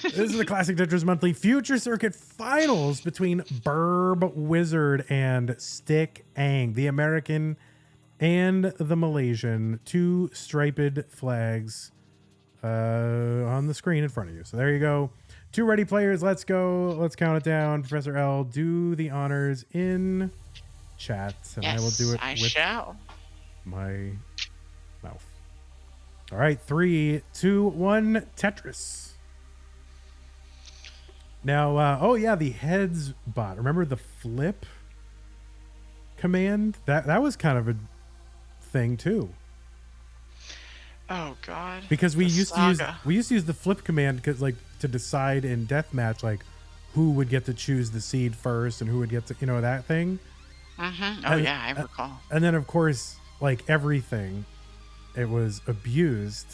This is the Classic Tetris Monthly Future Circuit Finals between BirbWizard and Stick Ang, the American and the Malaysian, two striped flags on the screen in front of you. So there you go. Two ready players. Let's go. Let's count it down. Professor L, do the honors in chat, and yes, I will do it with my mouth. All right, 3, 2, 1, Tetris. Now, oh yeah, the heads bot. Remember the flip command? That was kind of a thing too. Oh God! Because we used to use the flip command because like to decide in deathmatch like who would get to choose the seed first and who would get to that thing. Mm-hmm. Oh yeah, I recall. And then of course like everything, it was abused.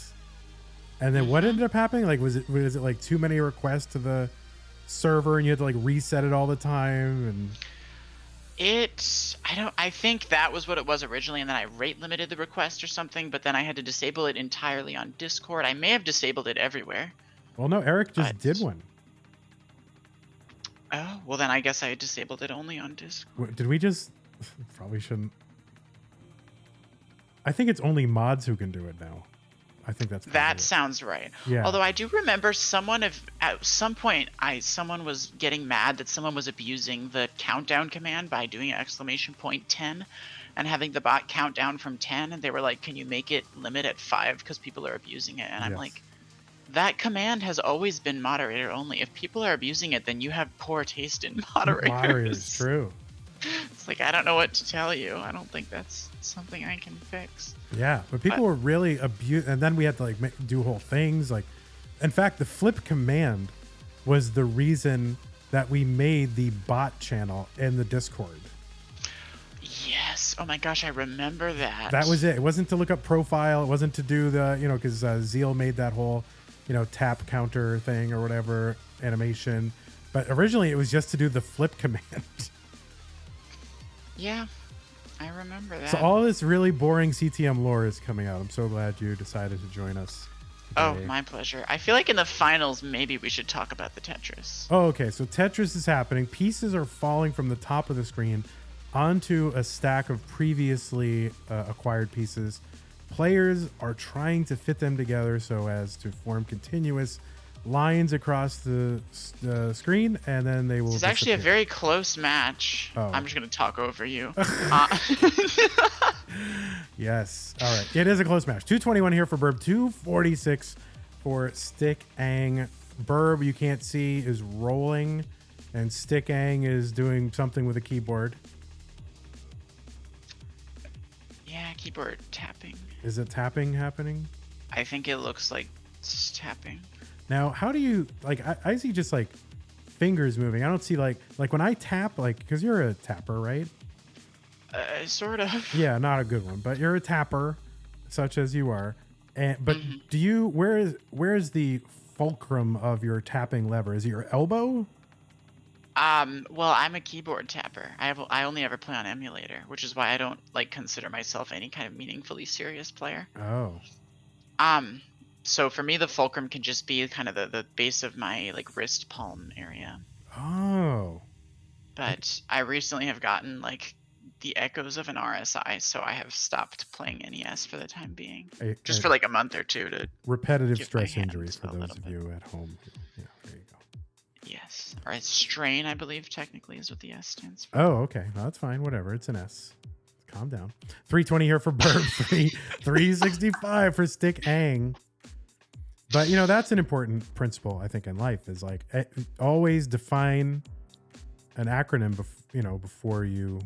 And then what ended up happening? Like was it like too many requests to the server and you had to like reset it all the time? And I think that was what it was originally, and then I rate limited the request or something, but then I had to disable it entirely on Discord. I may have disabled it everywhere. Well, no, Eric just did one. Oh, well then I guess I disabled it only on Discord. Did we just probably shouldn't. I think it's only mods who can do it now. I think that sounds right. Yeah. Although I do remember at some point someone was getting mad that someone was abusing the countdown command by doing !10 and having the bot count down from 10, and they were like, "Can you make it limit at 5 because people are abusing it?" And I'm like, that command has always been moderator only. If people are abusing it, then you have poor taste in moderators. Moderators, true. It's like, I don't know what to tell you. I don't think that's something I can fix. Yeah, but people were really abused, and then we had to like do whole things. Like, in fact, the flip command was the reason that we made the bot channel in the Discord. Yes. Oh my gosh, I remember that. That was it. It wasn't to look up profile. It wasn't to do the, because Zeal made that whole, tap counter thing or whatever animation. But originally it was just to do the flip command. Yeah, I remember that. So all this really boring CTM lore is coming out. I'm so glad you decided to join us today. Oh, my pleasure. I feel like in the finals, maybe we should talk about the Tetris. Oh, okay. So Tetris is happening. Pieces are falling from the top of the screen onto a stack of previously acquired pieces. Players are trying to fit them together so as to form continuous lines across the screen, and then they will It's actually a very close match. Oh. I'm just going to talk over you. Yes. All right. It is a close match. 221 here for Birb, 246 for Stick Ang. Birb, you can't see, is rolling, and Stick Ang is doing something with a keyboard. Yeah, keyboard tapping. Is it tapping happening? I think it looks like it's tapping. Now, how do you, like, I see just like fingers moving. I don't see like when I tap, like, because you're a tapper, right? Sort of. Yeah, not a good one, but you're a tapper, such as you are. But do you, where is the fulcrum of your tapping lever? Is it your elbow? Well, I'm a keyboard tapper. I only ever play on emulator, which is why I don't like consider myself any kind of meaningfully serious player. Oh. So for me, the fulcrum can just be kind of the base of my like wrist palm area. Oh. But I recently have gotten like the echoes of an RSI, so I have stopped playing NES for the time being, just for like a month or two to repetitive stress injuries for those of you at home. Yeah, there you go. Yes, or strain, I believe technically is what the S stands for. Oh, okay, no, that's fine. Whatever, it's an S. Calm down. 320 here for Bird. 365 for Stick Ang. But that's an important principle I think in life is like always define an acronym before you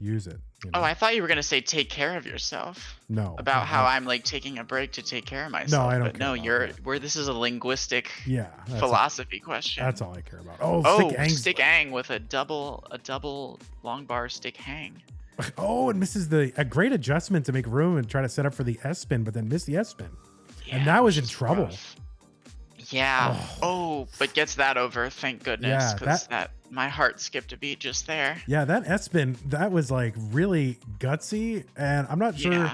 use it. Oh, I thought you were gonna say take care of yourself. No. About how I'm like taking a break to take care of myself. No, I don't. But no, this is a linguistic philosophy question. That's all I care about. Oh, Stick Ang with a double long bar stick hang. Oh, and misses a great adjustment to make room and try to set up for the S spin, but then missed the S spin. Yeah, and now is in trouble. Rough. Yeah. But gets that over, thank goodness, because my heart skipped a beat just there. Yeah, that S spin, that was like really gutsy, and I'm not sure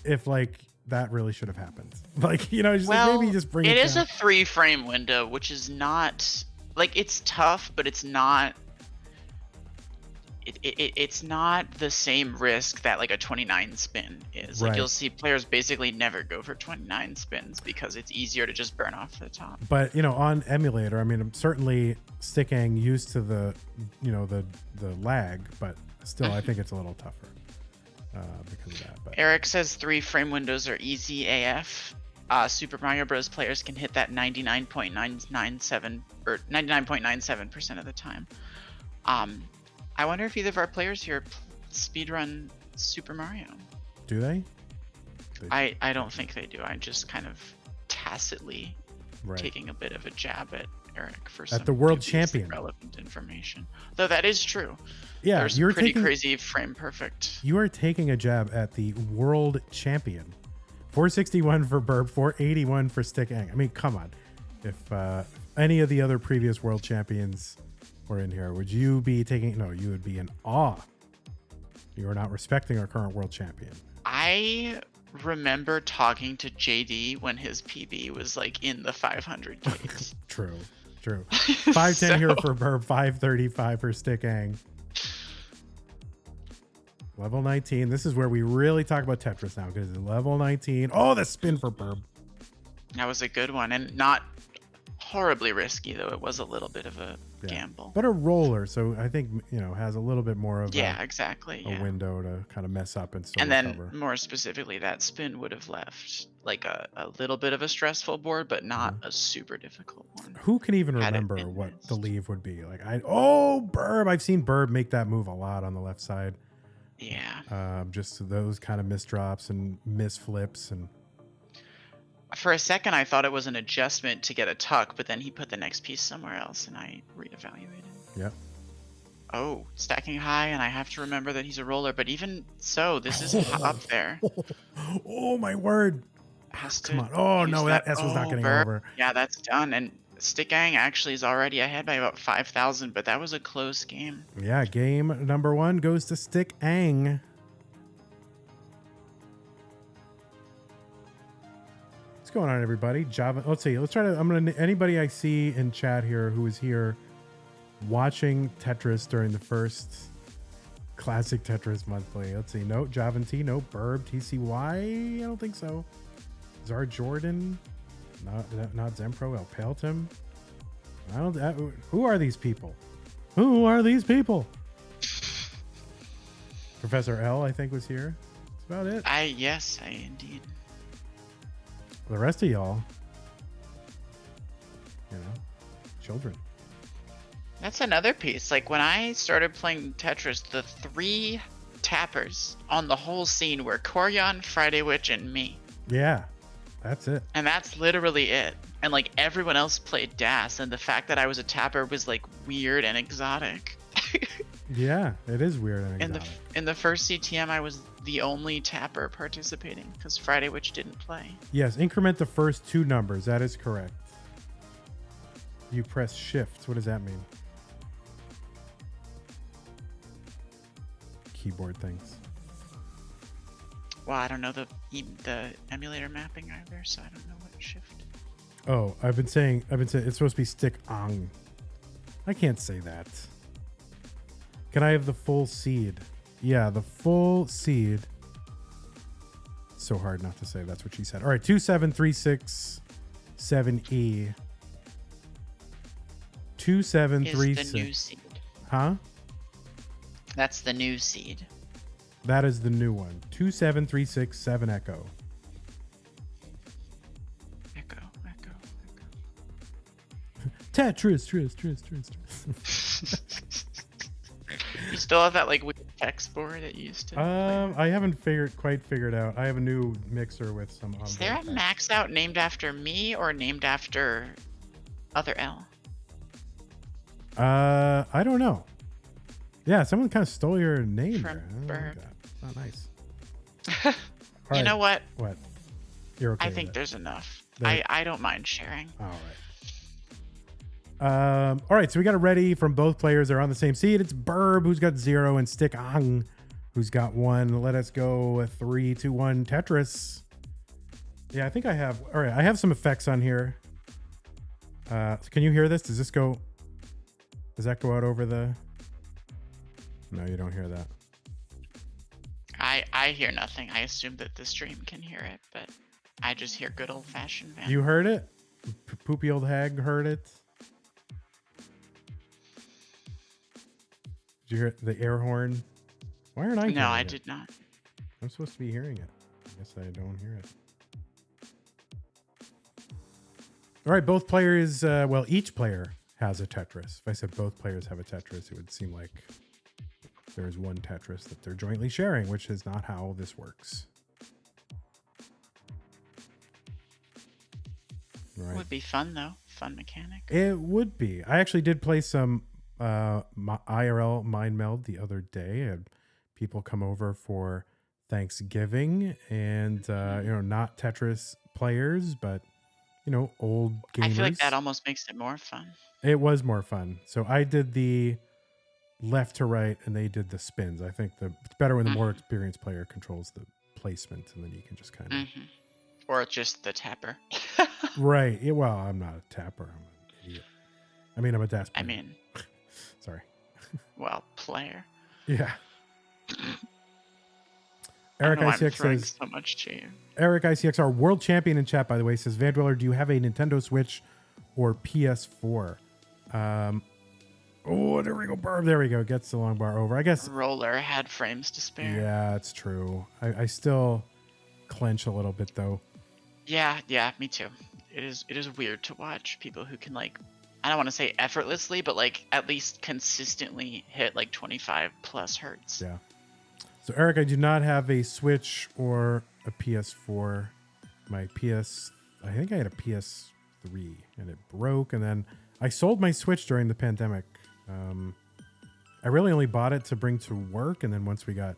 if like that really should have happened. Like, just Well, like maybe just bring it it is down. a 3-frame window, which is not like it's tough, but it's not. It's not the same risk that like a 29 spin is. Like Right. you'll see players basically never go for 29 spins because it's easier to just burn off the top. But on emulator, I mean, I'm certainly sticking used to the lag, but still, I think it's a little tougher because of that. But Eric says 3-frame windows are easy AF. Super Mario Bros. Players can hit that 99.997 or 99.97% of the time. I wonder if either of our players here speedrun Super Mario. do they? I don't think they do. I'm just kind of tacitly Right. taking a bit of a jab at Eric for some the world dubious champion. relevant information. Though that is true. Yeah, There's you're pretty taking crazy frame perfect. you are taking a jab at the world champion. 461 for Burb, 481 for Stick Ang. I mean, come on. If any of the other previous world champions were in here, would you be taking? No, you would be in awe. You are not respecting our current world champion. I remember talking to JD when his PB was like in the 500Ks. True. 510 here So- for Burb, 535 for Stick Ang. Level 19. This is where we really talk about Tetris now because level 19. Oh, the spin for Burb. That was a good one, and not horribly risky, though it was a little bit of a gamble. But a roller, so I think has a little bit more of Exactly. a window to kind of mess up and still And recover. then more specifically, that spin would have left like a little bit of a stressful board, but not a super difficult one. Who can even Had it remember been what missed. the leave would be? Like Burb. I've seen Burb make that move a lot on the left side. Yeah. Just those kind of misdrops and misflips and For a second, I thought it was an adjustment to get a tuck, but then he put the next piece somewhere else, and I reevaluated. Yep. Oh, stacking high, and I have to remember that he's a roller. But even so, this is up there. Oh my word. Has to Come on. Oh use no, that S was not getting Burb. over. Yeah, that's done. And Stick Gang actually is already ahead by about 5,000, but that was a close game. Yeah, game number 1 goes to Stick Ang. What's going on, everybody? Java. Let's see. Let's try to. Anybody I see in chat here who is here watching Tetris during the first classic Tetris monthly. Let's see. No, Javan T. No, Burb TCY. I don't think so. Zar Jordan. Not Zempro. El Peltim. I don't. Who are these people? Who are these people? Professor L, I think, was here. That's about it. Yes, indeed. The rest of y'all, children. That's another piece. Like when I started playing Tetris, the 3 tappers on the whole scene were Koryan, fridaywitch, and me. Yeah, that's it. And that's literally it. And like everyone else played DAS, and the fact that I was a tapper was like weird and exotic. Yeah, it is weird and exotic. In the first CTM, I was the only tapper participating because fridaywitch didn't play. Yes, increment the first 2 numbers. That is correct. You press shift. What does that mean? Keyboard things. Well, I don't know the emulator mapping either, so I don't know what shift. Oh, I've been saying it's supposed to be Stick Ang. I can't say that. Can I have the full seed? Yeah, the full seed. So hard not to say. That's what she said. All right, 27367E. 2736. Is the new seed. Huh? That's the new seed. That is the new one. 27367 Echo. Echo. Tetris. You still have that like weird text board that you used to. play with? I haven't quite figured out. I have a new mixer with some. Is there a max out named after me or named after other L? I don't know. Yeah, someone kind of stole your name From there. Burb. Not nice. You know what? What? You're okay. I with think it. there's enough. There- I don't mind sharing. All right. All right, so we got it ready from both players. They're on the same seed. It's Burb who's got 0 and Stick Ang who's got 1. Let us go 3, 2, 1 Tetris. Yeah, I think I have. All right, I have some effects on here. Can you hear this? Does that go out over the... No, you don't hear that. I hear nothing. I assume that the stream can hear it, but I just hear good old-fashioned Van. You heard it? Poopy old hag heard it? Did you hear the air horn? Why aren't I hearing it? No, I did not. I'm supposed to be hearing it. I guess I don't hear it. All right, both players, well, each player has a Tetris. If I said both players have a Tetris, it would seem like there is one Tetris that they're jointly sharing, which is not how this works. Right. It would be fun, though. Fun mechanic. It would be. I actually did play some IRL Mind Meld the other day. I had people come over for Thanksgiving and, not Tetris players, but, old gamers. I feel like that almost makes it more fun. It was more fun. So I did the left to right and they did the spins. I think it's better when the more experienced player controls the placement and then you can just kind of... Mm-hmm. Or just the tapper. Right. Yeah, well, I'm not a tapper. I'm an idiot. I mean, I'm a desk player. Sorry. Well, player. Yeah. Eric ICX says so much to you. Eric ICX, our world champion in chat, by the way, says, vandweller, do you have a Nintendo Switch or PS4? Oh, there we go. Burb. There we go. Gets the long bar over. I guess Roller had frames to spare. Yeah, it's true. I still clench a little bit though. Yeah, me too. It is weird to watch people who can, like, I don't want to say effortlessly, but like at least consistently hit like 25 plus hertz. Yeah. So Eric, I do not have a Switch or a PS4. I think I had a PS3 and it broke, and then I sold my Switch during the pandemic. I really only bought it to bring to work, and then once we got,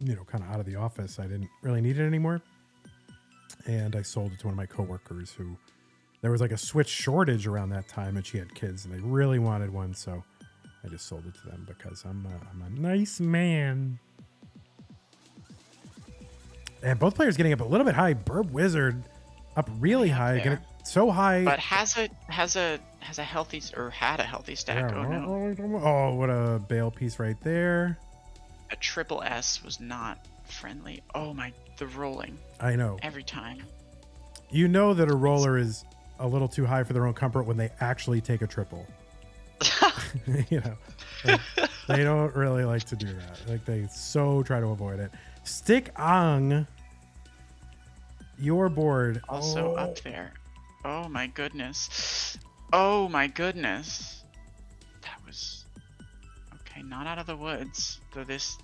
kind of out of the office, I didn't really need it anymore. And I sold it to one of my coworkers who, there was like a Switch shortage around that time, and she had kids, and they really wanted one, so I just sold it to them because I'm a nice man. And both players getting up a little bit high. BirbWizard up really high, getting so high. But has a healthy, or had a healthy stack. Yeah. Oh no! Oh, what a bail piece right there. A triple S was not friendly. Oh my, the rolling. I know. Every time. You know that a roller is a little too high for their own comfort when they actually take a triple. They don't really like to do that. Like, they so try to avoid it. Stick on your board. Also up there. Oh my goodness. Oh my goodness. That was okay. Not out of the woods. Though this.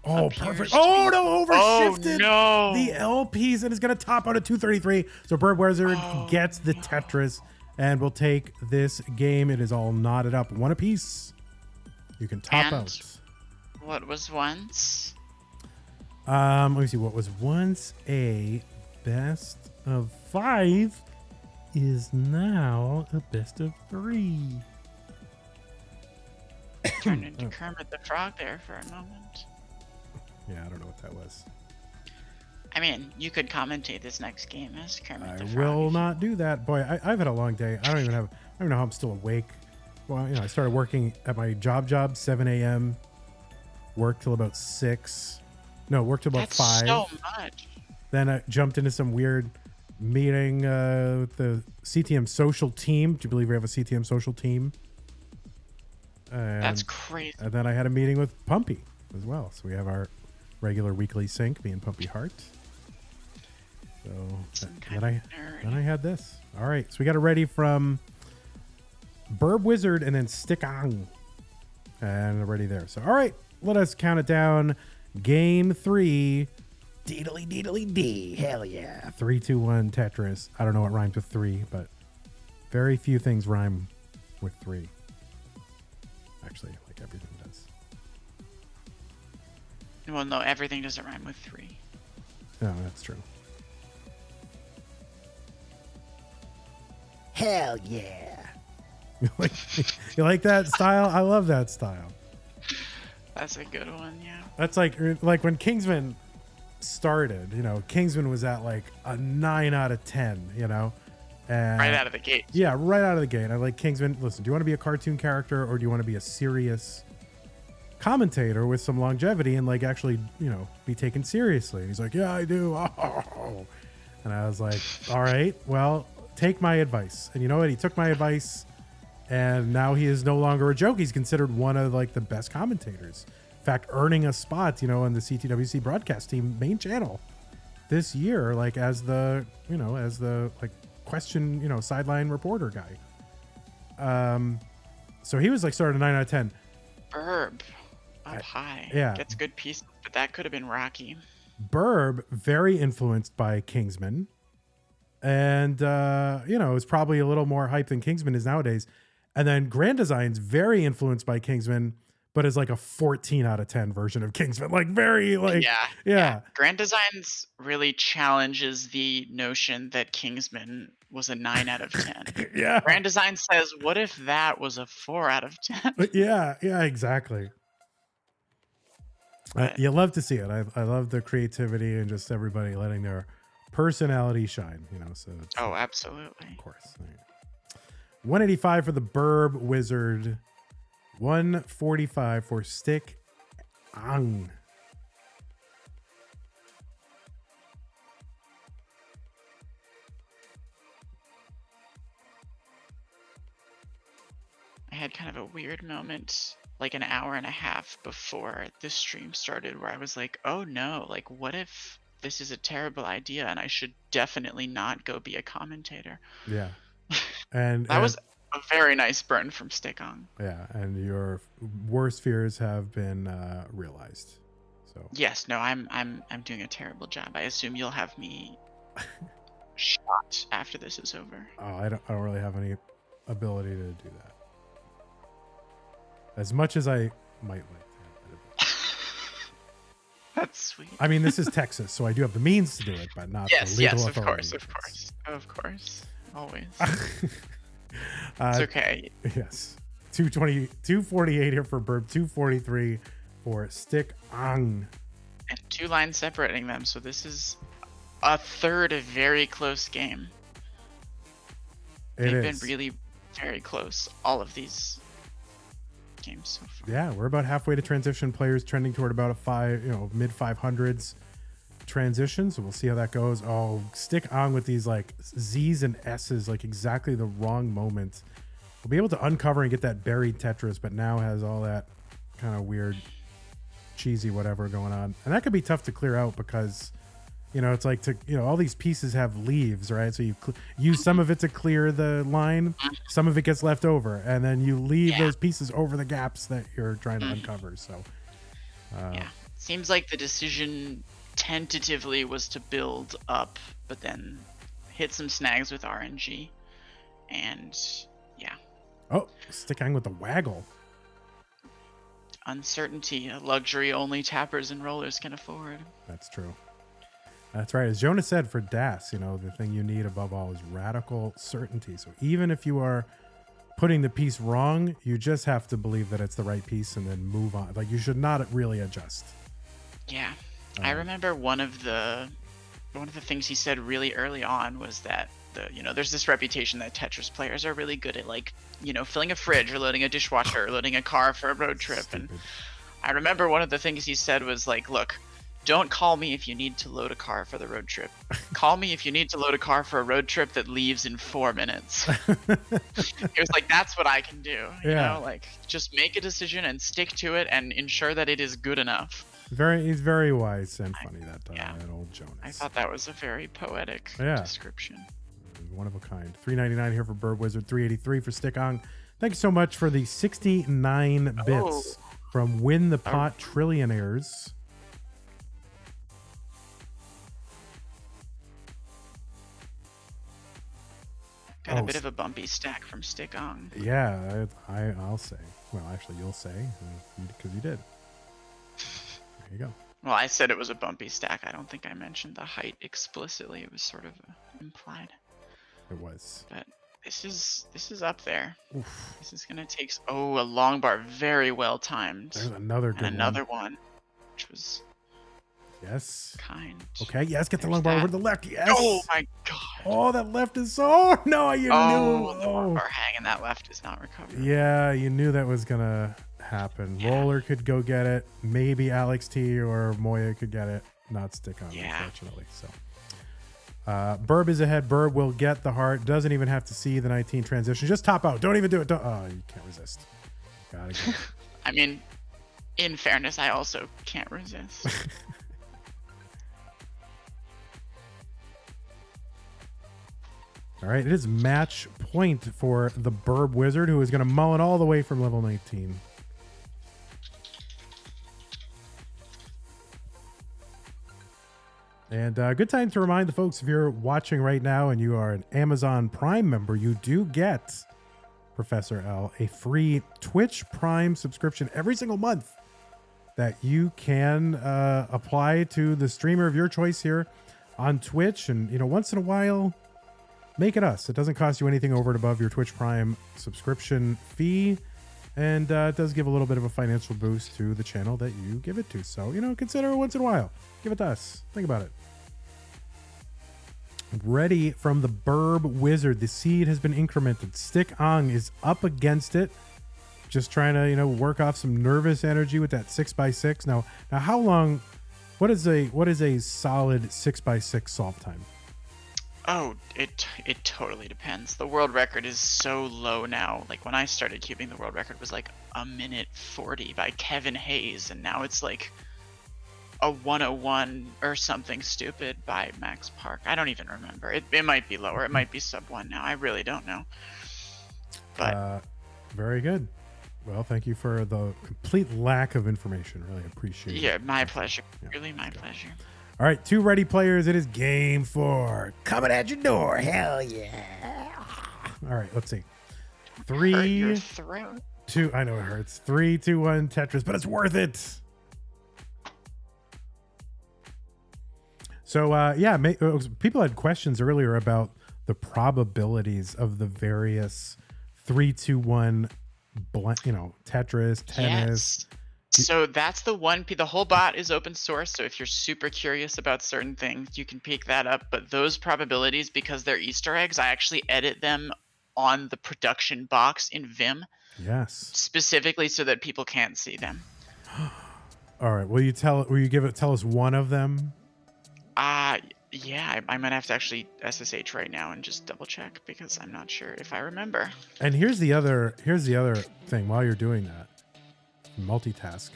Oh, perfect. Oh, no, overshifted the LPs and is going to top out at 233. So BirbWizard gets the Tetris and will take this game. It is all knotted up. One apiece. You can top out. What was once? Let me see. What was once a best of 5 is now a best of 3. Turned into Kermit the Frog there for a moment. Yeah, I don't know what that was. I mean, you could commentate this next game as Kermit the Frog. I will not do that. Boy, I've had a long day. I don't know how I'm still awake. Well, I started working at my job, 7 a.m. Worked till about 6. No, worked till about 5. That's so much. Then I jumped into some weird meeting with the CTM social team. Do you believe we have a CTM social team? That's crazy. And then I had a meeting with Pumpy as well. So we have our regular weekly sync, me and Pumpy Hart. So then I had this. All right, so we got it ready from BirbWizard and then Stick On, and ready there. So all right, let us count it down. Game 3. Deedly deedly dee. Hell yeah. 3, 2, 1 Tetris. I don't know what rhymes with 3, but very few things rhyme with 3. Actually, like everything does. Well, no, everything doesn't rhyme with 3. No, that's true. Hell yeah. You like that style? I love that style. That's a good one, yeah. That's like when Kingsman started, Kingsman was at like a 9 out of 10, and Right out of the gate. yeah, right out of the gate. I like Kingsman. Listen, do you want to be a cartoon character or do you want to be a serious commentator with some longevity and like actually, be taken seriously? And he's like, yeah, I do. Oh. And I was like, all right, well, take my advice. And you know what? He took my advice, and now he is no longer a joke. He's considered one of like the best commentators. In fact, earning a spot, in the CTWC broadcast team main channel this year, like as the like question, sideline reporter guy. So he was like sort of 9 out of 10. Burb up high. Yeah. Gets good piece, but that could have been Rocky. Burb, very influenced by Kingsman. And, is probably a little more hype than Kingsman is nowadays. And then Grand Design's very influenced by Kingsman, but is like a 14 out of 10 version of Kingsman. Like very like, yeah. Grand Designs really challenges the notion that Kingsman was a 9 out of 10. Yeah. Grand Design says, what if that was a 4 out of 10? Yeah, exactly. You love to see it. I love the creativity and just everybody letting their personality shine, so oh, absolutely. Of course. 185 for the BirbWizard. 145 for Stick Ang. I had kind of a weird moment like an hour and a half before this stream started where I was like, oh no, like what if this is a terrible idea and I should definitely not go be a commentator? Yeah. And that was a very nice burn from Stickong. Yeah, and your worst fears have been realized. So yes, no, I'm doing a terrible job. I assume you'll have me shot after this is over. Oh, I don't really have any ability to do that. As much as I might like to. That's sweet. I mean, this is Texas, so I do have the means to do it, but not the legal authority. Of course, always. It's okay. Yes. 248 here for Burb, 243 for Stick Ang. And 2 lines separating them, so this is a third very close game. They've been really very close, all of these games so far. Yeah, we're about halfway to transition. Players trending toward about a mid 500s transition, so we'll see how that goes. Oh, Stick on with these like Z's and S's, like exactly the wrong moment. We'll be able to uncover and get that buried Tetris, but now has all that kind of weird cheesy whatever going on, and that could be tough to clear out because it's like all these pieces have leaves, right? So you use some of it to clear the line, some of it gets left over, and then you leave those pieces over the gaps that you're trying to uncover. So seems like the decision tentatively was to build up, but then hit some snags with RNG, and Sticking with the waggle. Uncertainty, a luxury only tappers and rollers can afford. That's true. That's right. As Jonas said, for DAS, the thing you need above all is radical certainty. So even if you are putting the piece wrong, you just have to believe that it's the right piece and then move on. Like you should not really adjust. Yeah. I remember one of the things he said really early on was that there's this reputation that Tetris players are really good at filling a fridge or loading a dishwasher or loading a car for a road trip. Stupid. And I remember one of the things he said was like, look, don't call me if you need to load a car for the road trip. Call me if you need to load a car for a road trip that leaves in 4 minutes. It was like, that's what I can do. Like just make a decision and stick to it and ensure that it is good enough. He's very wise and funny, that old Jonas. I thought that was a very poetic description. One of a kind. $3.99 here for BirbWizard, $3.83 for Stick On. Thank you so much for the 69 bits from Win the Pot Trillionaires. Got a bit of a bumpy stack from Stick On. Yeah, I'll say. Well, actually, you'll say because you did. There you go. Well, I said it was a bumpy stack. I don't think I mentioned the height explicitly. It was sort of implied. It was. But this is up there. Oof. This is gonna take a long bar, very well timed. There's another good and another one, which was Yes. Kind. Okay, yes, get the There's long bar that. over to the left. Yes. Oh my god. Oh, that left is so. Oh, no, you knew. The Oh. bar hanging that left is not recoverable. Yeah, you knew that was going to happen. Yeah. Roller could go get it. Maybe Alex T or Moya could get it. Not stick on, unfortunately. So. Burb is ahead. Burb will get the heart. Doesn't even have to see the 19 transition. Just top out. Don't even do it. Oh, you can't resist. Gotta go. I mean, in fairness, I also can't resist. All right, it is match point for the BirbWizard, who is going to mull it all the way from level 19. And good time to remind the folks, if you're watching right now and you are an Amazon Prime member, you do get, Professor L, a free Twitch Prime subscription every single month that you can apply to the streamer of your choice here on Twitch. And, you know, once in a while, make it us. It doesn't cost you anything over and above your Twitch Prime subscription fee. And it does give a little bit of a financial boost to the channel that you give it to. So, you know, consider it once in a while. Give it to us. Think about it. Ready from the BirbWizard. The seed has been incremented. Stick Ong is up against it. Just trying to, you know, work off some nervous energy with that 6x6. Now how long, what is a solid 6x6 solve time? Oh, it totally depends. The world record is so low now. Like when I started cubing, the world record was like 1:40 by Kevin Hayes, and now it's like a 1:01 or something stupid by Max Park. I don't even remember. It might be lower. It might be sub 1 now. I really don't know. But very good. Well, thank you for the complete lack of information. Really appreciate it. Yeah, my pleasure. Yeah, really my pleasure. All right, 2 ready players. It is game 4. Coming at your door. Hell yeah. All right, let's see. 3, 2. I know it hurts. 3, 2, 1 Tetris, but it's worth it. So, yeah, people had questions earlier about the probabilities of the various 3, 2, 1, Tetris, tennis. Yes. So that's the one. The whole bot is open source. So if you're super curious about certain things, you can pick that up. But those probabilities, because they're Easter eggs, I actually edit them on the production box in Vim. Yes. Specifically so that people can't see them. All right. Will you tell us one of them? Yeah, I might have to actually SSH right now and just double check because I'm not sure if I remember. And here's the other thing while you're doing that. Multitask.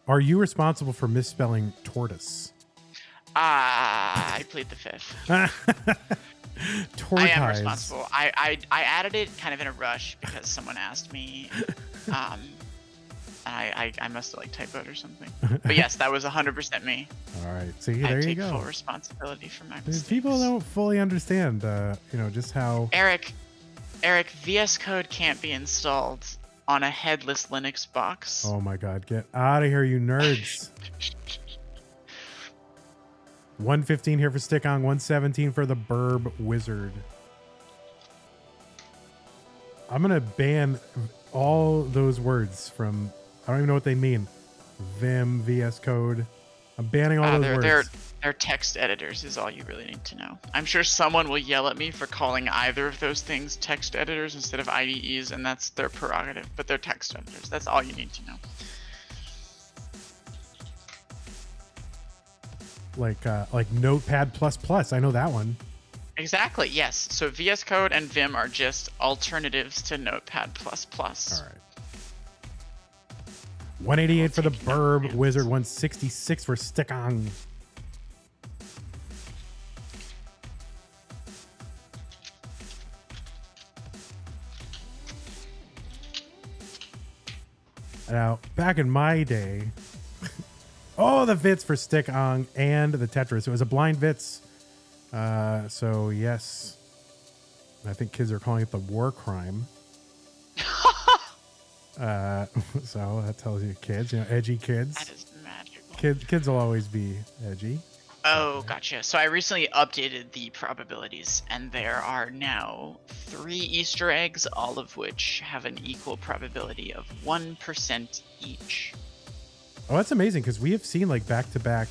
Are you responsible for misspelling tortoise? I plead the fifth. Tortoise. I am responsible. I added it kind of in a rush because someone asked me. I must have like typoed or something. But yes, that was 100% me. All right. See, there you go. I take full responsibility for my mistakes. People don't fully understand, just how. Eric, VS Code can't be installed on a headless Linux box. Oh my God! Get out of here, you nerds. 115 here for Stick On, 117 for the BirbWizard. I'm gonna ban all those words from. I don't even know what they mean. Vim, VS Code. I'm banning all those words. They're text editors is all you really need to know. I'm sure someone will yell at me for calling either of those things text editors instead of IDEs, and that's their prerogative, but they're text editors. That's all you need to know. Like Notepad++. I know that one. Exactly, yes. So VS Code and Vim are just alternatives to Notepad++. All right. 188 for the BirbWizard, 166 for Stick On. Now, back in my day, the Vits for Stick On and the Tetris. It was a blind Vits. So, yes. I think kids are calling it the war crime. So that tells you kids, edgy kids. That is magical. Kids will always be edgy. Oh, gotcha. So I recently updated the probabilities, and there are now 3 Easter eggs, all of which have an equal probability of 1% each. Oh, that's amazing because we have seen like back-to-back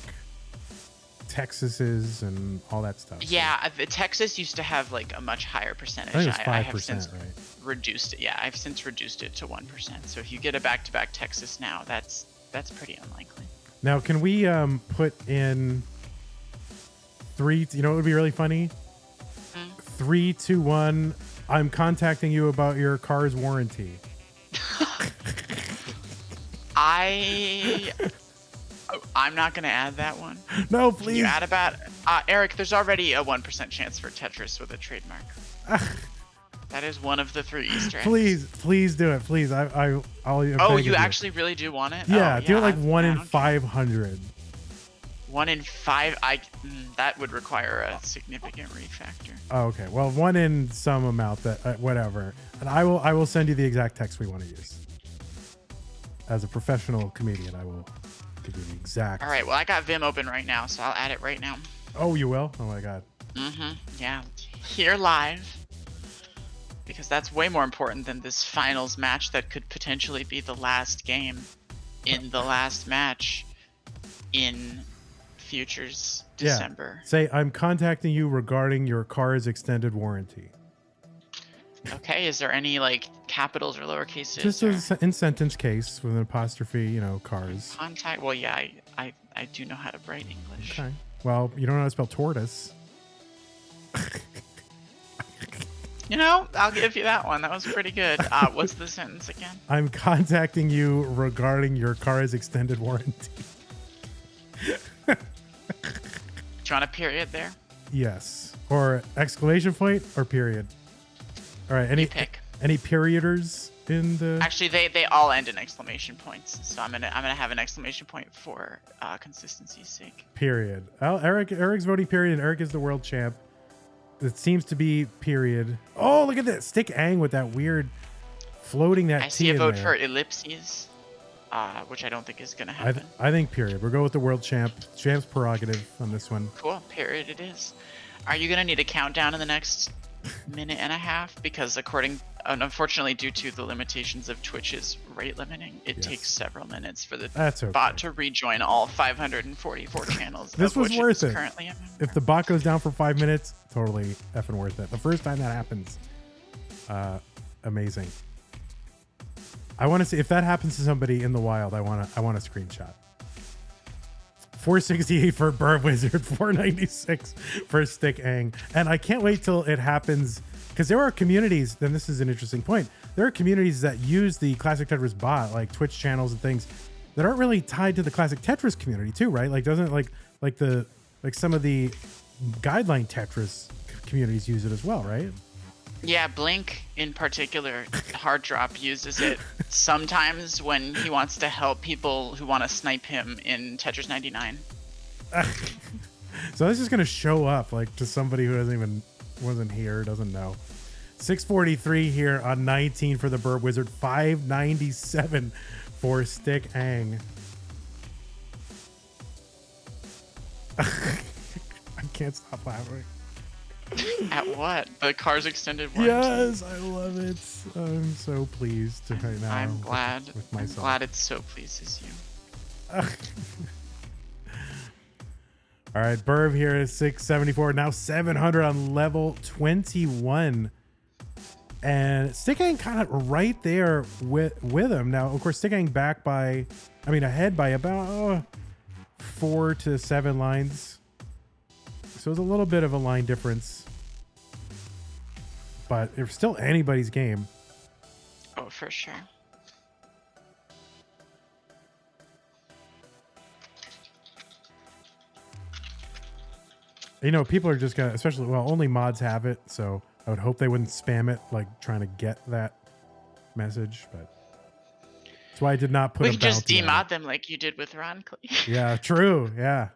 Texases and all that stuff. Yeah, Texas used to have like a much higher percentage. I think it was 5%, I have since right? reduced it. Yeah, I've since reduced it to 1%. So if you get a back-to-back Texas now, that's pretty unlikely. Now, can we put in 3? You know what would be really funny? 3, 2, 1. I'm contacting you about your car's warranty. I'm not going to add that one. No, please. Can you add about Eric? There's already a 1% chance for Tetris with a trademark. That is one of the 3 Easter eggs. Please do it. Please, I'll. Oh, you actually really do want it? Yeah, oh, do it like I'm 1 in down. 500. 1 in 5. That would require a significant refactor. Oh, okay. Well, 1 in some amount that whatever, and I will send you the exact text we want to use. As a professional comedian, I will give you the exact. All right. Well, I got Vim open right now, so I'll add it right now. Oh, you will? Oh my god. Yeah. Here live. Because that's way more important than this finals match that could potentially be the last game in the last match in Futures December. Yeah. Say, I'm contacting you regarding your car's extended warranty. Okay, is there any like capitals or lowercase? Just as in sentence case with an apostrophe, you know, cars. Contact. Well, yeah, I do know how to write English. Okay. Well, you don't know how to spell tortoise. You know, I'll give you that one. That was pretty good. What's the sentence again? I'm contacting you regarding your car's extended warranty. Do you want a period there? Yes. Or exclamation point or period. All right. You pick. Any perioders in the? Actually, they all end in exclamation points. So I'm gonna have an exclamation point for consistency's sake. Period. Well, Eric's voting period, and Eric is the world champ. It seems to be period. Oh, look at that stick Ang with that weird floating that. I see a vote for ellipses, which I don't think is gonna happen. I think period. We'll go with the world champ. Champ's prerogative on this one. Cool. Period. It is. Are you gonna need a countdown in the next minute and a half? Because unfortunately, due to the limitations of Twitch's rate limiting, it takes several minutes for the bot to rejoin all 544 channels. This was worth it. Currently a member. If the bot goes down for 5 minutes, totally effing worth it. The first time that happens, amazing. I want to see if that happens to somebody in the wild. I want a screenshot. 468 for BirbWizard, 496 for Stick Ang. And I can't wait till it happens, because there are communities, then this is an interesting point. There are communities that use the Classic Tetris bot, like Twitch channels and things, that aren't really tied to the Classic Tetris community too, right? Like doesn't like some of the guideline Tetris communities use it as well, right? Yeah, Blink in particular, Hard Drop uses it sometimes when he wants to help people who want to snipe him in Tetris 99. So this is going to show up like to somebody who wasn't here, doesn't know. 643 here on 19 for the BirbWizard, 597 for Stick Ang. I can't stop laughing. At what? The car's extended warranty? Yes, I love it. I'm so pleased right now. I'm glad. With myself. I'm glad it so pleases you. All right, Burb here is 674. Now 700 on level 21. And Stickang kind of right there with him. Now, of course, Stickang ahead by about 4 to 7 lines. So it's a little bit of a line difference. But it's still anybody's game. Oh, for sure. You know, people are just gonna, only mods have it, so I would hope they wouldn't spam it, like trying to get that message, but that's why I did not put. We can just demod them like you did with Roncliffe. Yeah, true. Yeah.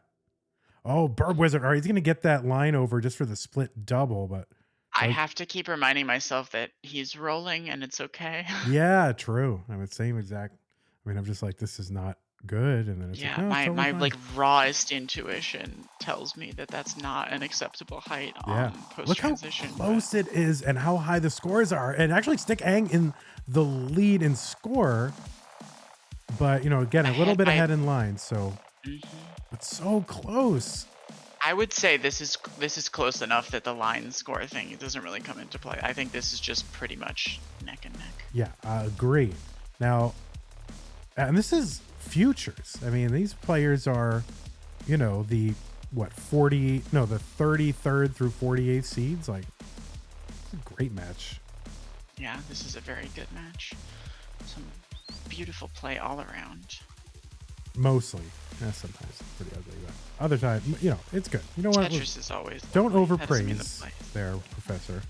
Oh, BirbWizard. All right, he's gonna get that line over just for the split double, but I have to keep reminding myself that he's rolling and it's okay. Yeah, true. I'm the same exact. I'm just like, this is not good, and then it's my like rawest intuition tells me that that's not an acceptable height on post transition. Look how close it is and how high the scores are, and actually Stick Ang in the lead in score But, you know, again, a little Ahead bit by- ahead in line. So, Mhm. but so close. I would say this is close enough that the line score thing, it doesn't really come into play. I think this is just pretty much neck and neck. Yeah, I agree. Now, and this is futures. I mean, these players are, you know, the 33rd through 48th seeds. Like, it's a great match. Yeah, this is a very good match. Some beautiful play all around. Mostly. Yeah, sometimes it's pretty ugly, but other times, you know, it's good. You know what? Tetris is always Don't lovely. That doesn't mean overpraise the play. there, Professor.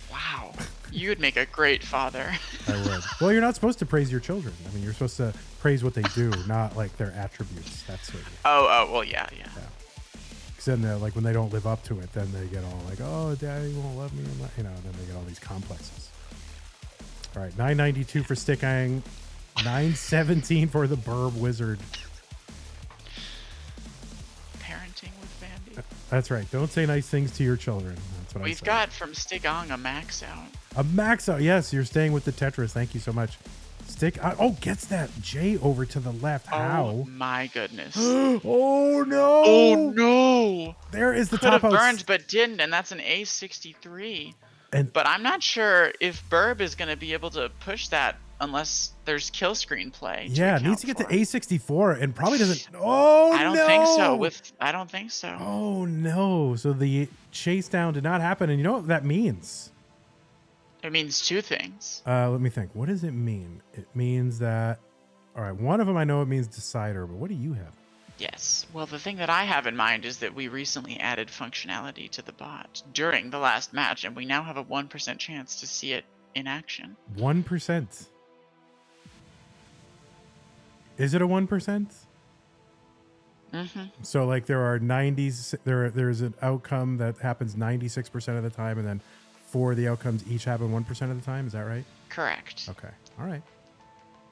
Wow, you would make a great father. I would. Well, you're not supposed to praise your children. I mean, you're supposed to praise what they do, not like their attributes. That's what. Oh, well, yeah. Because then, like, when they don't live up to it, then they get all like, "Oh, Daddy won't love me," and you know, then they get all these complexes. All right, 992 for Stick Ang, 917 for the BirbWizard. Parenting with Vandy. That's right. Don't say nice things to your children. That's what I We've say. got from Stigong a max out. A max out. Yes, you're staying with the Tetris. Thank you so much. Stick. Oh, gets that J over to the left. How? Oh my goodness. Oh no! Oh no! There is the Could have top out. burned but didn't, and that's an A63. And But I'm not sure if Burb is going to be able to push that unless there's kill screen play. yeah, needs to get to A64 and probably doesn't. Oh I don't no! think so. I don't think so. Oh no! So the Chasedown did not happen, and you know what that means? It means two things. Let me think. What does it mean? It means that. All right, one of them I know it means decider, but what do you have? Yes. Well, the thing that I have in mind is that we recently added functionality to the bot during the last match, and we now have a 1% chance to see it in action. 1%. Is it a 1%? Mm-hmm. So like there are 90s. There's an outcome that happens 96% of the time, and then 4 of the outcomes each happen 1% of the time. Is that right? Correct. Okay. All right.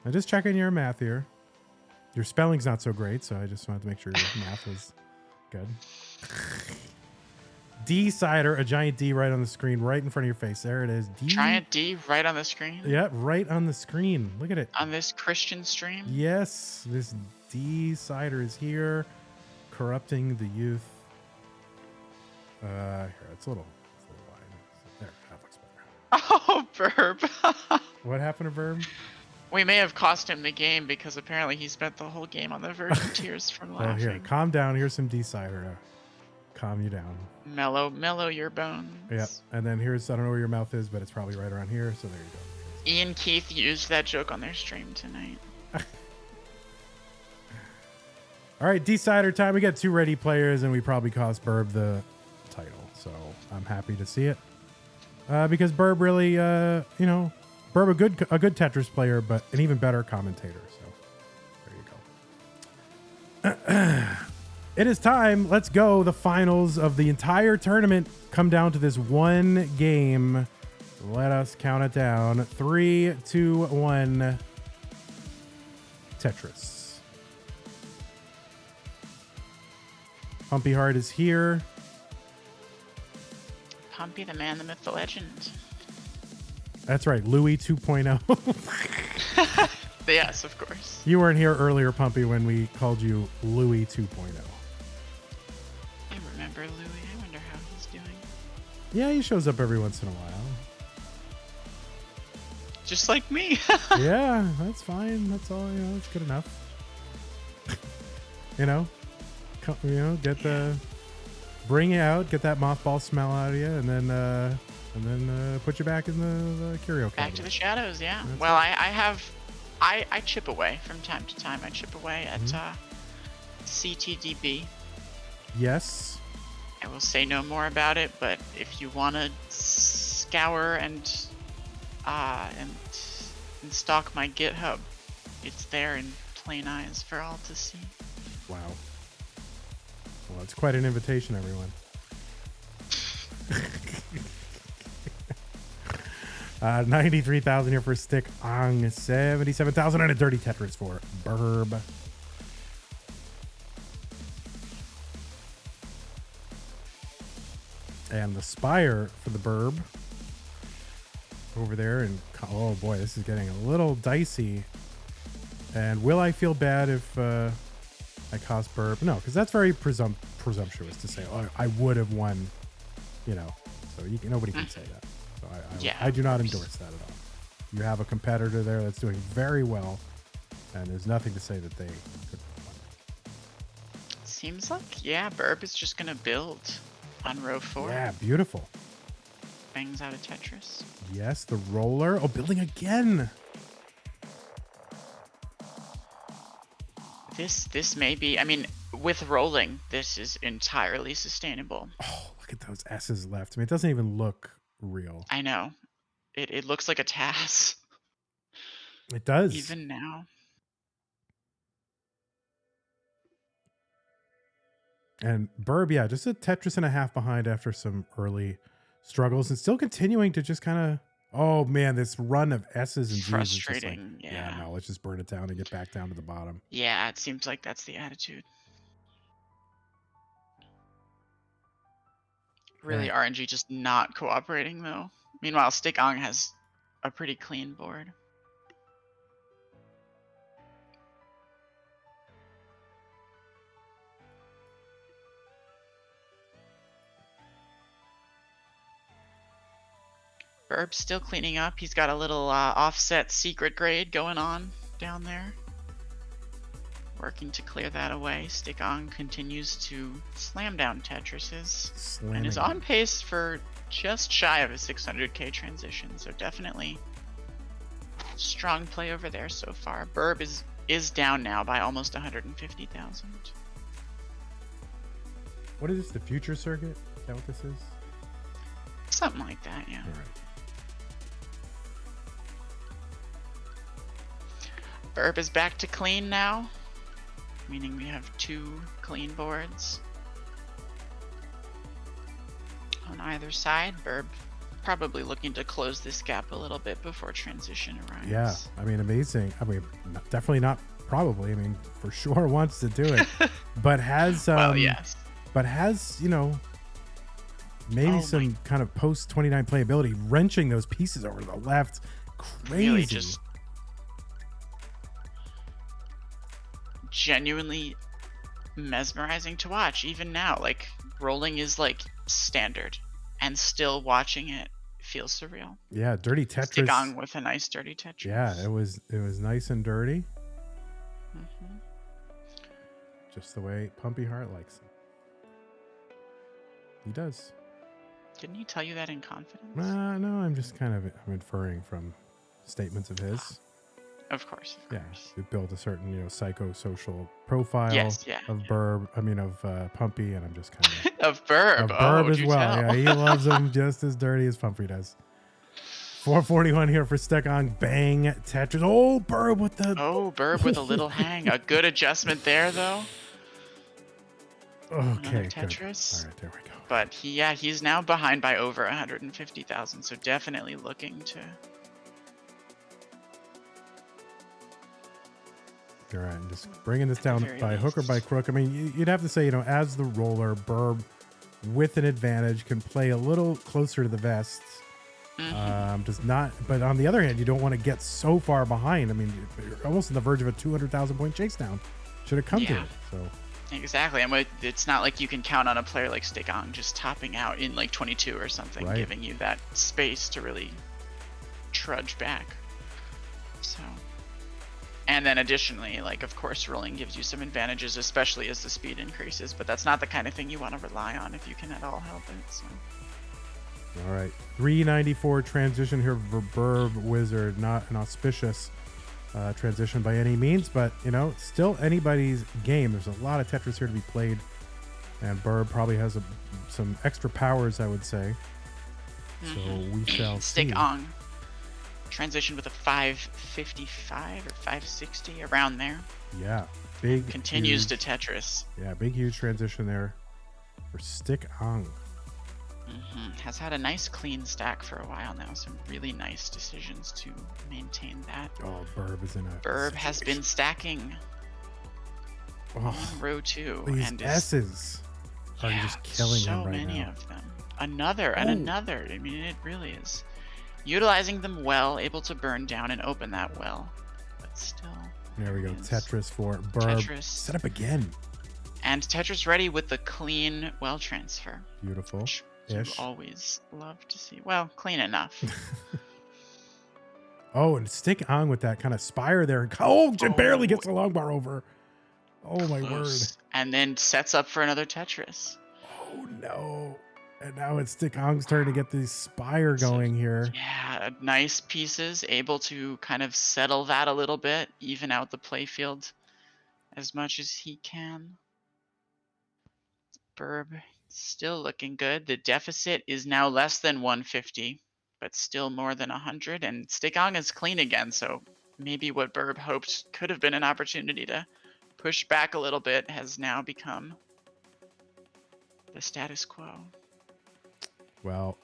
I'm just checking your math here. Your spelling's not so great, so I just wanted to make sure your math was good. D-cider, a giant D right on the screen, right in front of your face. There it is. D. Giant D right on the screen? Yeah, right on the screen. Look at it. On this Christian stream? Yes, this D-cider is here, corrupting the youth. Here, it's a little wide. There, that looks better. Oh, Burb. What happened to Verb? We may have cost him the game because apparently he spent the whole game on the verge of tears from Oh, laughing. here, calm down. Here's some D-cider to calm you down. Mellow your bones. Yeah, and then here's, I don't know where your mouth is, but it's probably right around here, so there you go. Ian Keith used that joke on their stream tonight. All right, D-cider time. We got 2 ready players, and we probably cost Burb the title, so I'm happy to see it. Because Burb really, you know, Burb a good Tetris player, but an even better commentator. So there you go. It is time. Let's go. The finals of the entire tournament come down to this one game. Let us count it down. 3, 2, 1. Tetris. Pumpy Heart is here. Pumpy, the man, the myth, the legend. That's right, Louis 2.0. Yes, of course. You weren't here earlier, Pumpy, when we called you Louis 2.0. I remember Louis. I wonder how he's doing. Yeah, he shows up every once in a while. Just like me. Yeah, that's fine. That's all. You know, that's good enough. You know, get the bring it out, get that mothball smell out of you, and then put you back in the curio cabinet. Back to the shadows, yeah. That's Well, I chip away from time to time. I chip away at CTDB. Yes. I will say no more about it, but if you want to scour and stalk my GitHub, it's there in plain eyes for all to see. Wow. Well, it's quite an invitation, everyone. 93,000 here for Stick Ang, 77,000 and a dirty Tetris for Burb. And the Spire for the Burb over there. And oh boy, this is getting a little dicey. And will I feel bad if I cost Burb? No, because that's very presumptuous to say, oh, I would have won, you know. So nobody can say that. So I do not endorse that at all. You have a competitor there that's doing very well, and there's nothing to say that they could win. Seems like, yeah, Burb is just going to build on row 4. Yeah, beautiful. Bangs out a Tetris. Yes, the roller. Oh, building again. This may be, I mean, with rolling, this is entirely sustainable. Oh, look at those S's left. I mean, it doesn't even look real. I know. It looks like a TAS. It does. Even now. And Burb, yeah, just a Tetris and a half behind after some early struggles and still continuing to just kind of, oh man, this run of S's and G's frustrating. is just like, yeah, no, let's just burn it down and get back down to the bottom. Yeah, it seems like that's the attitude. Really, RNG just not cooperating though. Meanwhile, Stick Ong has a pretty clean board. Burb's still cleaning up. He's got a little offset secret grade going on down there. Working to clear that away. Stick On continues to slam down Tetrises. And is on pace for just shy of a 600k transition. So definitely strong play over there so far. Burb is down now by almost 150,000. What is this, the future circuit? Is that what this is? Something like that, yeah. All right. Burb is back to clean now, meaning we have 2 clean boards on either side. Burb probably looking to close this gap a little bit before transition arrives. Yeah, I mean, amazing. I mean, definitely not probably. I mean, for sure wants to do it, but has well, yes. But has, you know, maybe some kind of post 29 playability, wrenching those pieces over to the left. Crazy. Really just genuinely mesmerizing to watch. Even now, like, rolling is like standard, and still watching it feels surreal. Yeah, dirty Tetris. Stick on with a nice dirty Tetris. Yeah, it was nice and dirty. Mm-hmm. Just the way Pumpy Heart likes it. He does. Didn't he tell you that in confidence? No, I'm just kind of inferring from statements of his. Of course. Yeah, we build a certain, you know, psychosocial profile of Burb. I mean, of Pumpy, and I'm just kind of of Burb. Of Burb as well. Tell? Yeah, he loves them just as dirty as Pumpy does. 441 here for Stick On. Bang Tetris. Oh, Burb with the. Oh, Burb with a little hang. A good adjustment there, though. Okay. Tetris. Good. All right, there we go. But he's now behind by over 150,000. So definitely looking to. All right, and just bringing this down by hook or by crook. I mean, you'd have to say, you know, as the roller, Burb with an advantage can play a little closer to the vests. Mm-hmm. Does not, but on the other hand, you don't want to get so far behind. I mean, you're almost on the verge of a 200,000 point Chasedown. Should have come to it. So exactly, and it's not like you can count on a player like Stick On just topping out in like 22 or something, right, giving you that space to really trudge back. So. And then additionally, like, of course, rolling gives you some advantages, especially as the speed increases, but that's not the kind of thing you want to rely on if you can at all help it. So. All right, 394 transition here for BirbWizard. Not an auspicious transition by any means, but, you know, still anybody's game. There's a lot of Tetris here to be played, and Burb probably has some extra powers, I would say. So we shall see. Stick On. Transition with a 555 or 560 around there. Yeah, big. Continues to Tetris. Yeah, big huge transition there for Stick On. Has had a nice clean stack for a while now. Some really nice decisions to maintain that. Oh, Burb is in a. Burb has been stacking on row 2, these and S's are just killing him right now. So many of them. Another and another. I mean, it really is. Utilizing them well, able to burn down and open that well, but still There we go. Tetris for Burb. Tetris. Set up again. And Tetris ready with the clean well transfer. Beautiful. Which you always love to see. Well, clean enough. Oh, and stick on with that kind of spire there. Oh, it barely gets the long bar over. Oh, my word. And then sets up for another Tetris. Oh, no. And now it's Stick Ong's turn to get the spire going here. Yeah, nice pieces. Able to kind of settle that a little bit. Even out the playfield as much as he can. Burb still looking good. The deficit is now less than 150. But still more than 100, and Stick Ong is clean again, so maybe what Burb hoped could have been an opportunity to push back a little bit has now become the status quo. Well,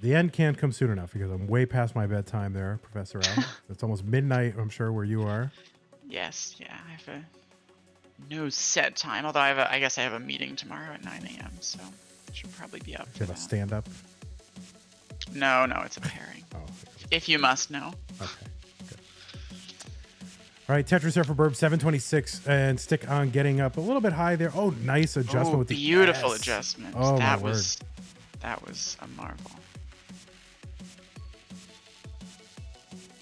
the end can't come soon enough because I'm way past my bedtime there, Professor L. It's almost midnight, I'm sure, where you are. Yes, yeah, I have no set time, although I guess I have a meeting tomorrow at 9 a.m., so I should probably be up. You have a stand-up? No, it's a pairing. Oh, if you must know. Okay, good. All right, Tetris there for Burb, 726, and Stick On getting up a little bit high there. Oh, nice adjustment with the beautiful S. adjustment. Oh, that was a marvel.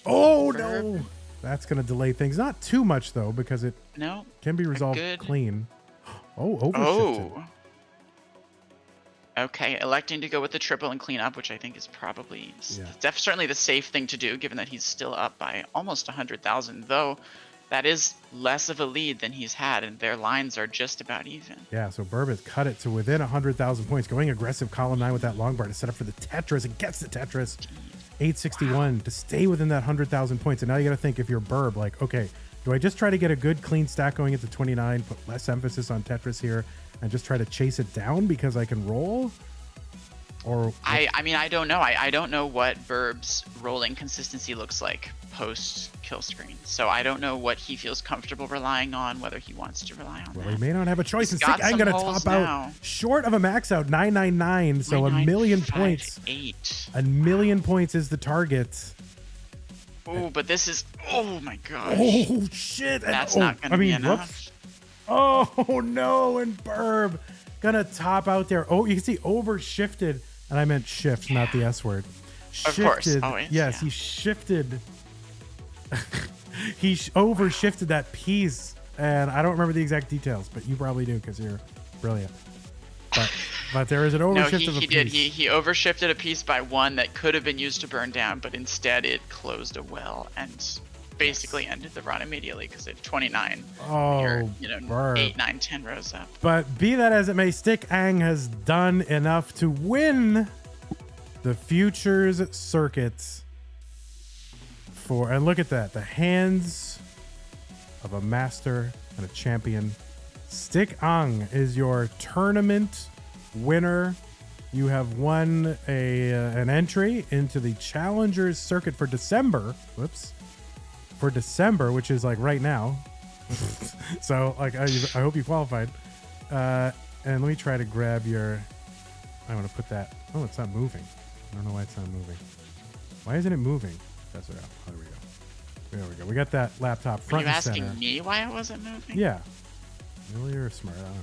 Oh, no. That's going to delay things. Not too much, though, because it can be resolved clean. Oh, overshifted. Oh. Okay, electing to go with the triple and clean up, which I think is probably certainly the safe thing to do, given that he's still up by almost 100,000, though that is less of a lead than he's had, and their lines are just about even. Yeah, so Burb has cut it to within 100,000 points, going aggressive column 9 with that long bar to set up for the Tetris. It gets the Tetris. 861 to stay within that 100,000 points. And now you got to think, if you're Burb, like, okay, do I just try to get a good clean stack going at the 29, put less emphasis on Tetris here, and just try to chase it down because I can roll? Or I mean, I don't know. I don't know what Burb's rolling consistency looks like post kill screen. So I don't know what he feels comfortable relying on, whether he wants to rely on that. He may not have a choice. And I'm going to top out short of a max out, 999. So 1 million points. 1 million points is the target. Oh, but this is, oh my gosh. Oh, shit. That's not going to be enough. Oh, no. And Burb going to top out there. Oh, you can see overshifted. And I meant shift, not the S word. Shifted. Of course. Always, yes, he shifted. He overshifted that piece. And I don't remember the exact details, but you probably do because you're brilliant. But there is an overshift of a piece. He overshifted a piece by 1 that could have been used to burn down, but instead it closed a well and basically ended the run immediately because at 29, you're 8, 9, 10 rows up. But be that as it may, Stick Ang has done enough to win the Futures Circuit. And look at that, the hands of a master and a champion. Stick Ang is your tournament winner. You have won an entry into the Challengers Circuit for December. For December, which is like right now. So like I hope you qualified. And let me try to grab your. I want to put that. Oh, it's not moving. I don't know why it's not moving. Why isn't it moving? That's it. Oh, there we go. There we go. We got that laptop front and center. Are you asking me why it wasn't moving? Yeah. Well, you're smart. I don't know.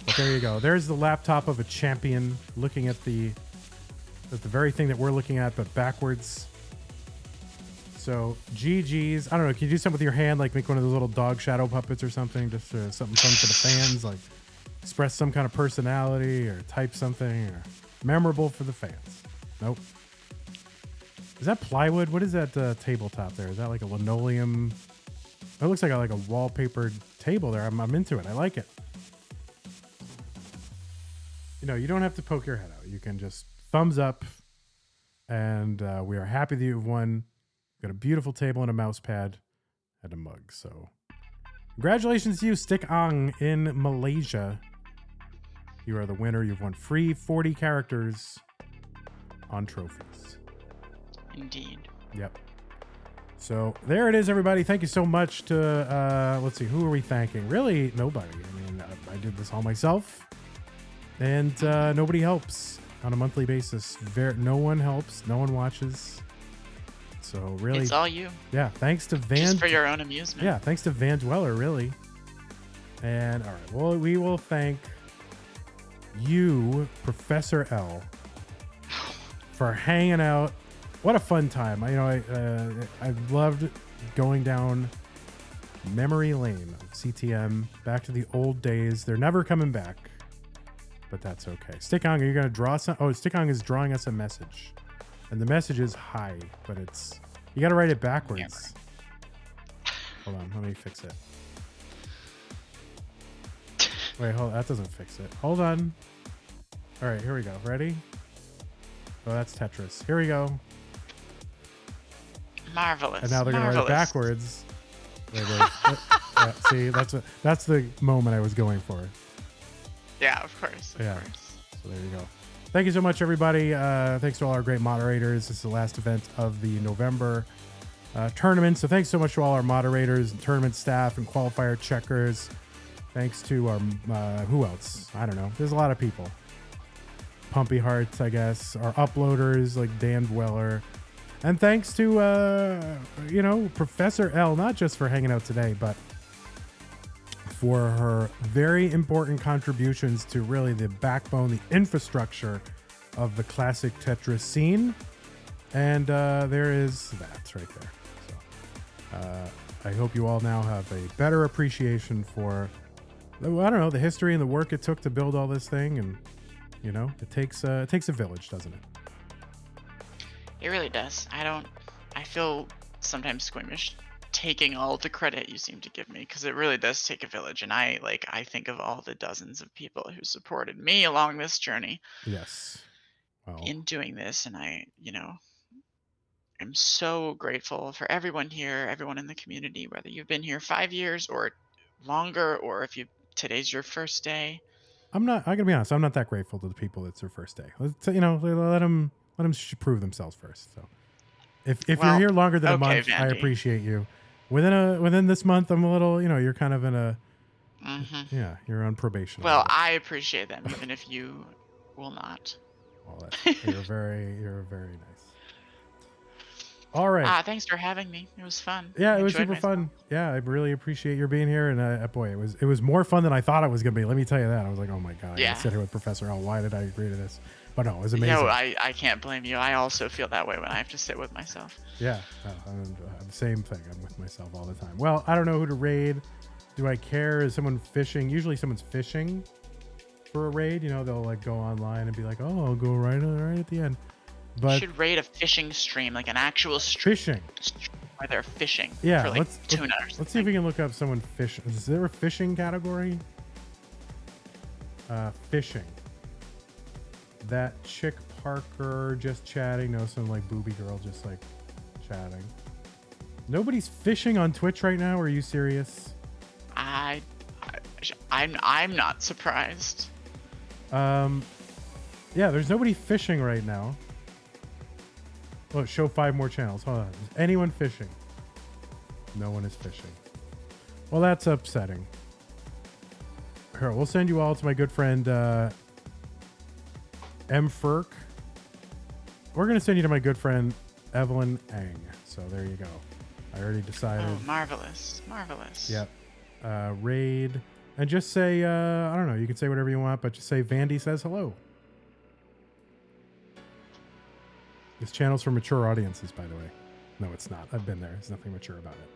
But there you go. There's the laptop of a champion looking at the very thing that we're looking at, but backwards. So GG's. I don't know. Can you do something with your hand, like make one of those little dog shadow puppets or something? Just something fun for the fans, like express some kind of personality or type something or memorable for the fans. Nope. Is that plywood? What is that tabletop there? Is that like a linoleum? It looks like a wallpapered table there. I'm into it. I like it. You don't have to poke your head out. You can just thumbs up. And we are happy that you've won. Got a beautiful table and a mouse pad and a mug. So congratulations to you, Stick Ang in Malaysia. You are the winner. You've won free 40 characters on trophies. Indeed. Yep. So there it is, everybody. Thank you so much to, let's see, who are we thanking? Really, nobody. I mean, I did this all myself. And nobody helps on a monthly basis. No one helps. No one watches. So really, it's all you. yeah. Thanks to Just for your own amusement. Yeah, thanks to vandweller, really. And all right, well, we will thank you, Professor L, for hanging out. What a fun time! I loved going down memory lane of CTM, back to the old days. They're never coming back, but that's okay. Stickong, are you gonna draw some? Oh, Stickong is drawing us a message, and the message is hi, but it's you got to write it backwards. Hold on, let me fix it. Wait, hold on, that doesn't fix it. Hold on. All right, here we go. Ready? Oh, that's Tetris. Here we go. Marvelous. And now they're gonna write it backwards. Wait. Yeah, see, that's the moment I was going for. Yeah, of course. Yeah. So there you go. Thank you so much, everybody. Thanks to all our great moderators. This is the last event of the November tournament. So thanks so much to all our moderators and tournament staff and qualifier checkers. Thanks to our, who else? I don't know. There's a lot of people. Pumpy Hearts, I guess. Our uploaders like Dan Dweller. And thanks to, Professor L, not just for hanging out today, but for her very important contributions to really the backbone, the infrastructure of the classic Tetris scene. And there is that right there. So I hope you all now have a better appreciation for, I don't know, the history and the work it took to build all this thing. And, it takes a village, doesn't it? It really does. I feel sometimes squeamish taking all the credit you seem to give me, because it really does take a village. And I think of all the dozens of people who supported me along this journey. Yes. Well, in doing this. And I'm so grateful for everyone here, everyone in the community, whether you've been here 5 years or longer, or if today's your first day. I'm gonna be honest. I'm not that grateful to the people that's their first day. Let them prove themselves first. So if you're here longer than a month, Vandy, I appreciate you. Within this month, I'm a little, you're kind of in a, yeah, you're on probation. Well, I appreciate them, even if you will not. Well, you're very nice. All right. Thanks for having me. It was fun. Yeah, it was super fun. Yeah, I really appreciate your being here. And boy, it was more fun than I thought it was going to be. Let me tell you that. I was like, oh my God, I gotta sit here with Professor L. Why did I agree to this? But no, it was amazing. No, I can't blame you. I also feel that way when I have to sit with myself. Yeah, I'm the same thing. I'm with myself all the time. Well, I don't know who to raid. Do I care? Is someone fishing? Usually someone's fishing for a raid. They'll like go online and be like, oh, I'll go right at the end. But you should raid a fishing stream, like an actual fishing where they're fishing. Yeah, for like tuna. Let's see if we can look up someone fishing. Is there a fishing category? Fishing. That chick Parker just chatting. No, some like booby girl just like chatting. Nobody's fishing on Twitch right now. Are you serious? I'm not surprised. Yeah, there's nobody fishing right now. Oh, show 5 more channels. Hold on. Is anyone fishing? No one is fishing. Well, that's upsetting. Here, we'll send you all to my good friend M. Ferk. We're going to send you to my good friend Evelyn Ang. So there you go. I already decided. Oh, marvelous. Marvelous. Yep. Raid. And just say, I don't know, you can say whatever you want, but just say Vandy says hello. This channel's for mature audiences, by the way. No, it's not. I've been there. There's nothing mature about it.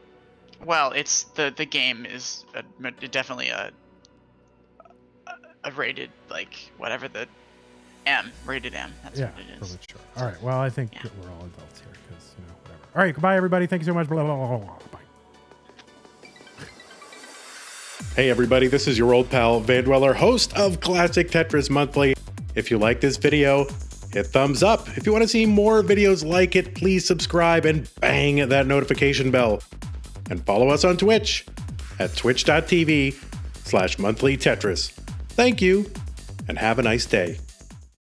Well, it's the game is definitely a rated, like, whatever the M, rated M. That's what it is. Mature. All right. Well, I think that we're all adults here because, whatever. All right. Goodbye, everybody. Thank you so much. Blah, blah, blah, blah, blah. Bye. Hey, everybody. This is your old pal, vandweller, host of Classic Tetris Monthly. If you like this video, hit thumbs up. If you want to see more videos like it, please subscribe and bang that notification bell. And follow us on Twitch at twitch.tv/monthlytetris. Thank you, and have a nice day.